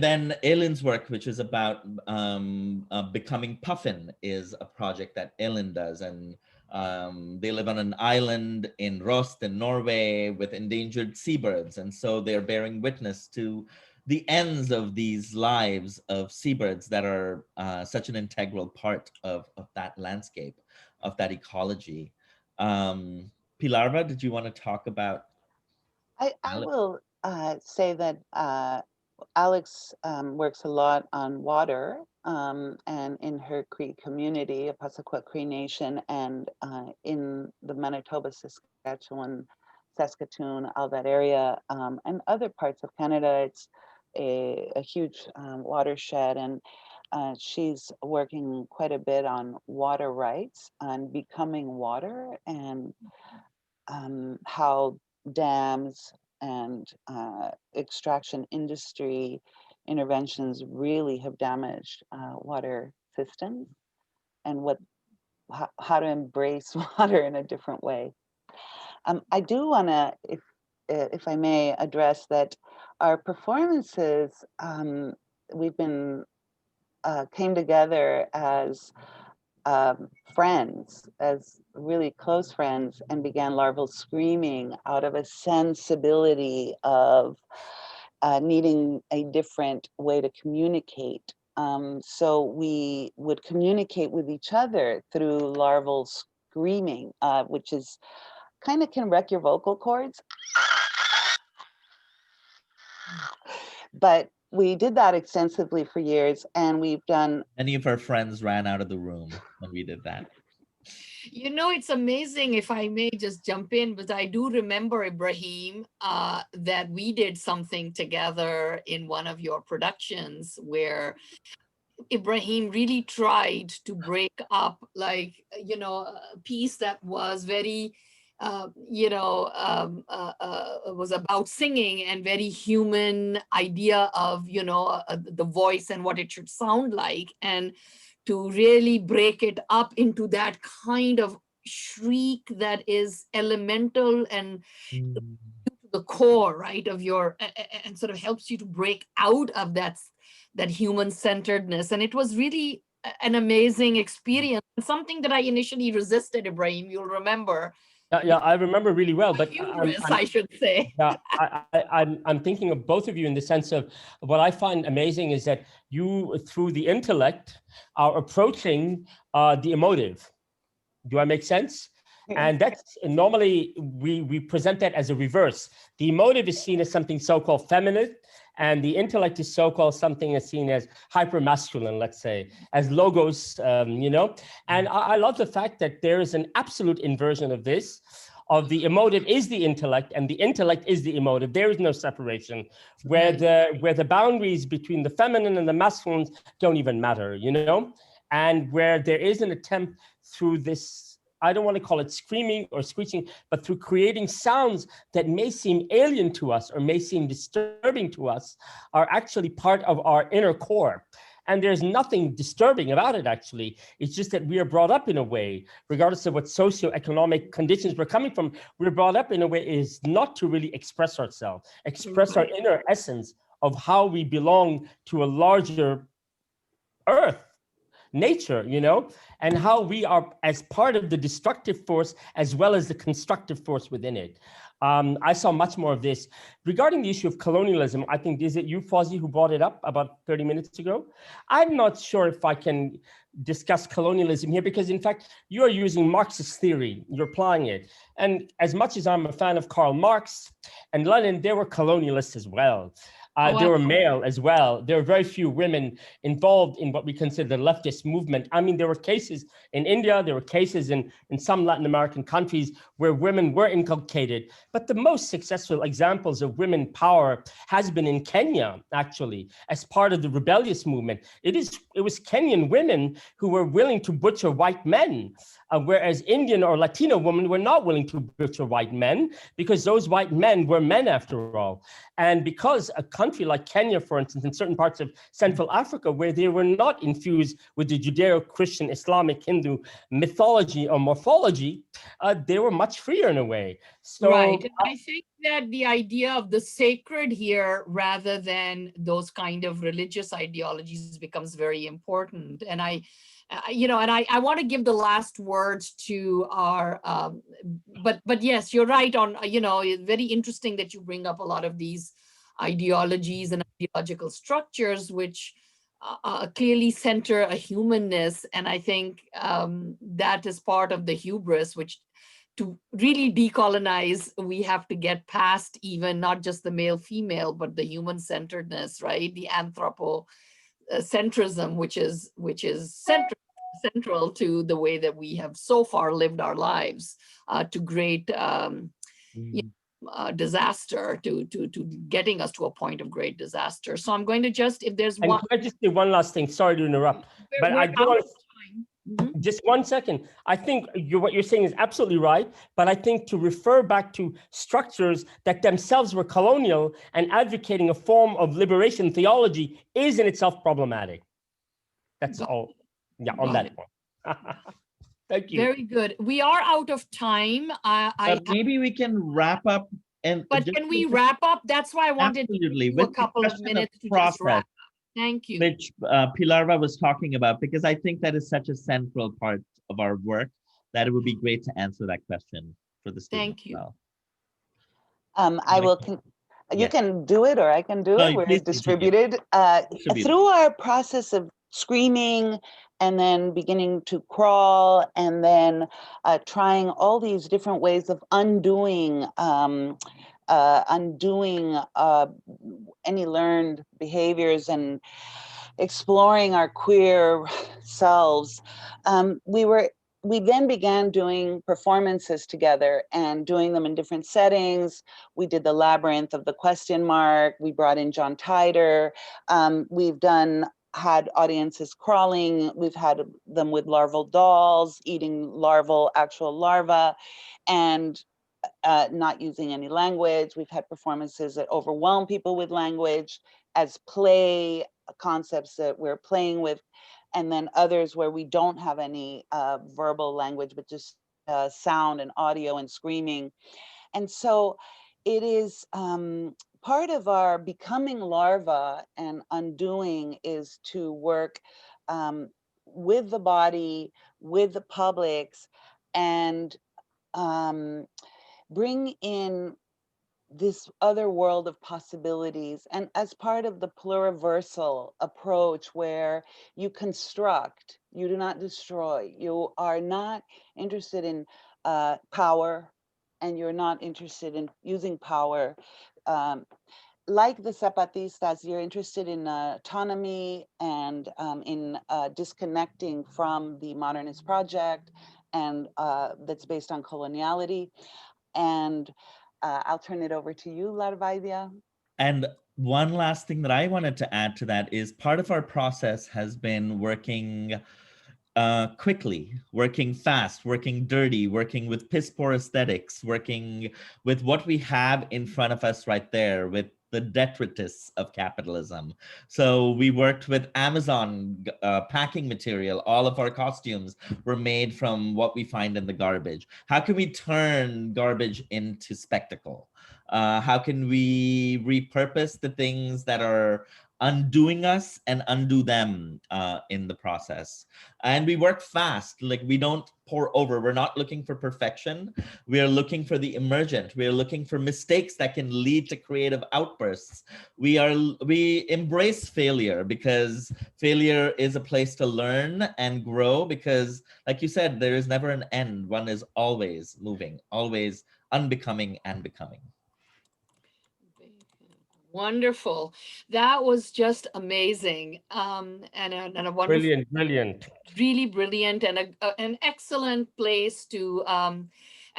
C: then Ellen's work, which is about becoming puffin, is a project that Ellen does. And they live on an island in Rost in Norway with endangered seabirds. And so they're bearing witness to the ends of these lives of seabirds that are such an integral part of that landscape, of that ecology. Pilarva, did you want to talk about?
B: I will say that Alex works a lot on water, and in her Cree community, Passaqua Cree Nation, and in the Manitoba, Saskatoon, all that area, and other parts of Canada. It's a huge watershed, and she's working quite a bit on water rights and becoming water, and how dams and extraction industry interventions really have damaged water systems, and how to embrace water in a different way. I do want to, if I may, address that our performances, we've been came together as friends, as really close friends, and began larval screaming out of a sensibility of needing a different way to communicate. So we would communicate with each other through larval screaming, which is kind of can wreck your vocal cords. But we did that extensively for years, and we've done.
C: Many of our friends ran out of the room when we did that.
A: You know, it's amazing, if I may just jump in, but I do remember, Ibrahim, that we did something together in one of your productions where Ibrahim really tried to break up, like, you know, a piece that was very, was about singing and very human idea of, the voice and what it should sound like, and to really break it up into that kind of shriek that is elemental and the core, right, of your, and sort of helps you to break out of that human-centeredness. And it was really an amazing experience, something that I initially resisted, Ibrahim, you'll remember.
E: Yeah, I remember really well, but
A: I should say.
E: Yeah, I'm thinking of both of you in the sense of what I find amazing is that you, through the intellect, are approaching the emotive. Do I make sense? And that's normally we present that as a reverse. The emotive is seen as something so-called feminine, and the intellect is so-called something is seen as hyper-masculine, let's say, as logos, And I love the fact that there is an absolute inversion of this, of the emotive is the intellect and the intellect is the emotive. There is no separation, where the boundaries between the feminine and the masculine don't even matter, And where there is an attempt through this, I don't want to call it screaming or screeching, but through creating sounds that may seem alien to us or may seem disturbing to us, are actually part of our inner core. And there's nothing disturbing about it, actually. It's just that we are brought up in a way, regardless of what socioeconomic conditions we're coming from, we're brought up in a way is not to really express ourselves, express our inner essence of how we belong to a larger earth, nature, and how we are as part of the destructive force as well as the constructive force within it. I saw much more of this. Regarding the issue of colonialism, I think, is it you, Fawzia, who brought it up about 30 minutes ago? I'm not sure if I can discuss colonialism here, because in fact, you are using Marxist theory, you're applying it. And as much as I'm a fan of Karl Marx and Lenin, they were colonialists as well. They were male as well. There were very few women involved in what we consider the leftist movement. I mean, there were cases in India, there were cases in some Latin American countries where women were inculcated. But the most successful examples of women power has been in Kenya, actually, as part of the rebellious movement. It was Kenyan women who were willing to butcher white men, whereas Indian or Latino women were not willing to butcher white men, because those white men were men after all. And because a country like Kenya, for instance, in certain parts of Central Africa, where they were not infused with the Judeo-Christian, Islamic, Hindu mythology or morphology, they were much freer in a way. So,
A: right. And I think that the idea of the sacred here, rather than those kind of religious ideologies, becomes very important. And I want to give the last words to our, but yes, you're right on, it's very interesting that you bring up a lot of these ideologies and ideological structures, which clearly center a humanness. And I think that is part of the hubris, which to really decolonize, we have to get past even not just the male female, but the human centeredness, right? The anthropocentrism, which is central to the way that we have so far lived our lives, to great disaster, to getting us to a point of great disaster. So I'm going to just, if there's one.
E: Can I just say one last thing? Sorry to interrupt, but I do want to. Just 1 second. I think what you're saying is absolutely right, but I think to refer back to structures that themselves were colonial and advocating a form of liberation theology is in itself problematic. That's all. Yeah, on that point. Thank you.
A: Very good. We are out of time.
C: Maybe we can wrap up.
A: But can we wrap up? That's why I wanted to do a couple of minutes to just wrap up. Thank you.
C: Which Pilarva was talking about, because I think that is such a central part of our work that it would be great to answer that question for the students.
A: Thank you.
C: Well.
B: I will. You can do it, or I can do it. We're distributed through our process of screaming, and then beginning to crawl, and then trying all these different ways of undoing any learned behaviors and exploring our queer selves. We then began doing performances together and doing them in different settings. We did the labyrinth of the question mark. We brought in John Tider. We've had audiences crawling. We've had them with larval dolls, eating actual larvae, and not using any language. We've had performances that overwhelm people with language as play concepts that we're playing with, and then others where we don't have any verbal language, but just sound and audio and screaming. And so it is part of our becoming larva and undoing is to work with the body, with the publics, and bring in this other world of possibilities. And as part of the pluriversal approach, where you construct, you do not destroy, you are not interested in power, and you're not interested in using power. Like the Zapatistas, you're interested in autonomy and in disconnecting from the modernist project, and that's based on coloniality. And I'll turn it over to you, Larval.
C: And one last thing that I wanted to add to that is part of our process has been working quickly, working fast, working dirty, working with piss poor aesthetics, working with what we have in front of us right there, with the detritus of capitalism. So we worked with Amazon packing material. All of our costumes were made from what we find in the garbage. How can we turn garbage into spectacle? How can we repurpose the things that are undoing us and undo them in the process? And we work fast. Like, we don't pour over. We're not looking for perfection. We are looking for the emergent. We are looking for mistakes that can lead to creative outbursts. We embrace failure, because failure is a place to learn and grow, because like you said, there is never an end. One is always moving, always unbecoming and becoming.
A: Wonderful. That was just amazing. And a wonderful,
E: Brilliant, brilliant.
A: really brilliant, and an excellent place to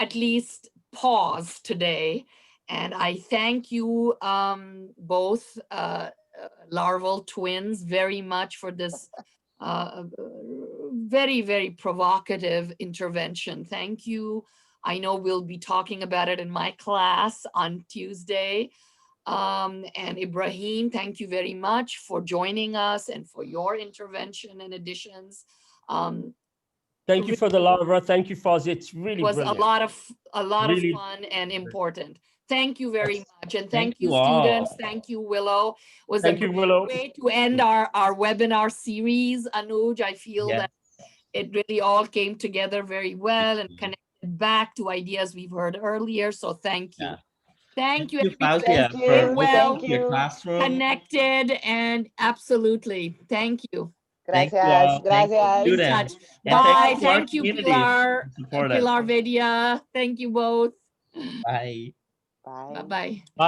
A: at least pause today. And I thank you both Larval twins very much for this very, very provocative intervention. Thank you. I know we'll be talking about it in my class on Tuesday. And Ibrahim, thank you very much for joining us and for your intervention and additions.
E: Thank you for the Larva. Thank you, Fawzia. It's really
A: was
E: brilliant.
A: a lot
E: Really
A: of fun and important. Thank you very
C: Yes.
A: much. And
C: Thank
A: thank you,
C: you all.
A: students. Thank you, Willow. It was
E: Thank
A: a
E: you,
A: great
E: Willow.
A: way to end our webinar series, Anuj. I feel
C: Yes.
A: that it really all came together very well and connected back to ideas we've heard earlier. So thank you.
C: Yeah.
A: Thank you,
C: Fawzia,
B: Thank
C: for
B: you.
C: opening
A: well,
C: up your classroom.
A: connected, and absolutely. Thank you.
C: Thank you
B: Gracias.
C: all. Thank you,
B: Gracias.
A: In
C: students.
A: touch.
C: And
A: Bye.
C: to our
A: Thank you,
C: community
A: Pilar.
C: to support us.
A: Pilar Vedia. Thank you both.
C: Bye.
B: Bye.
A: Bye-bye.
E: Bye.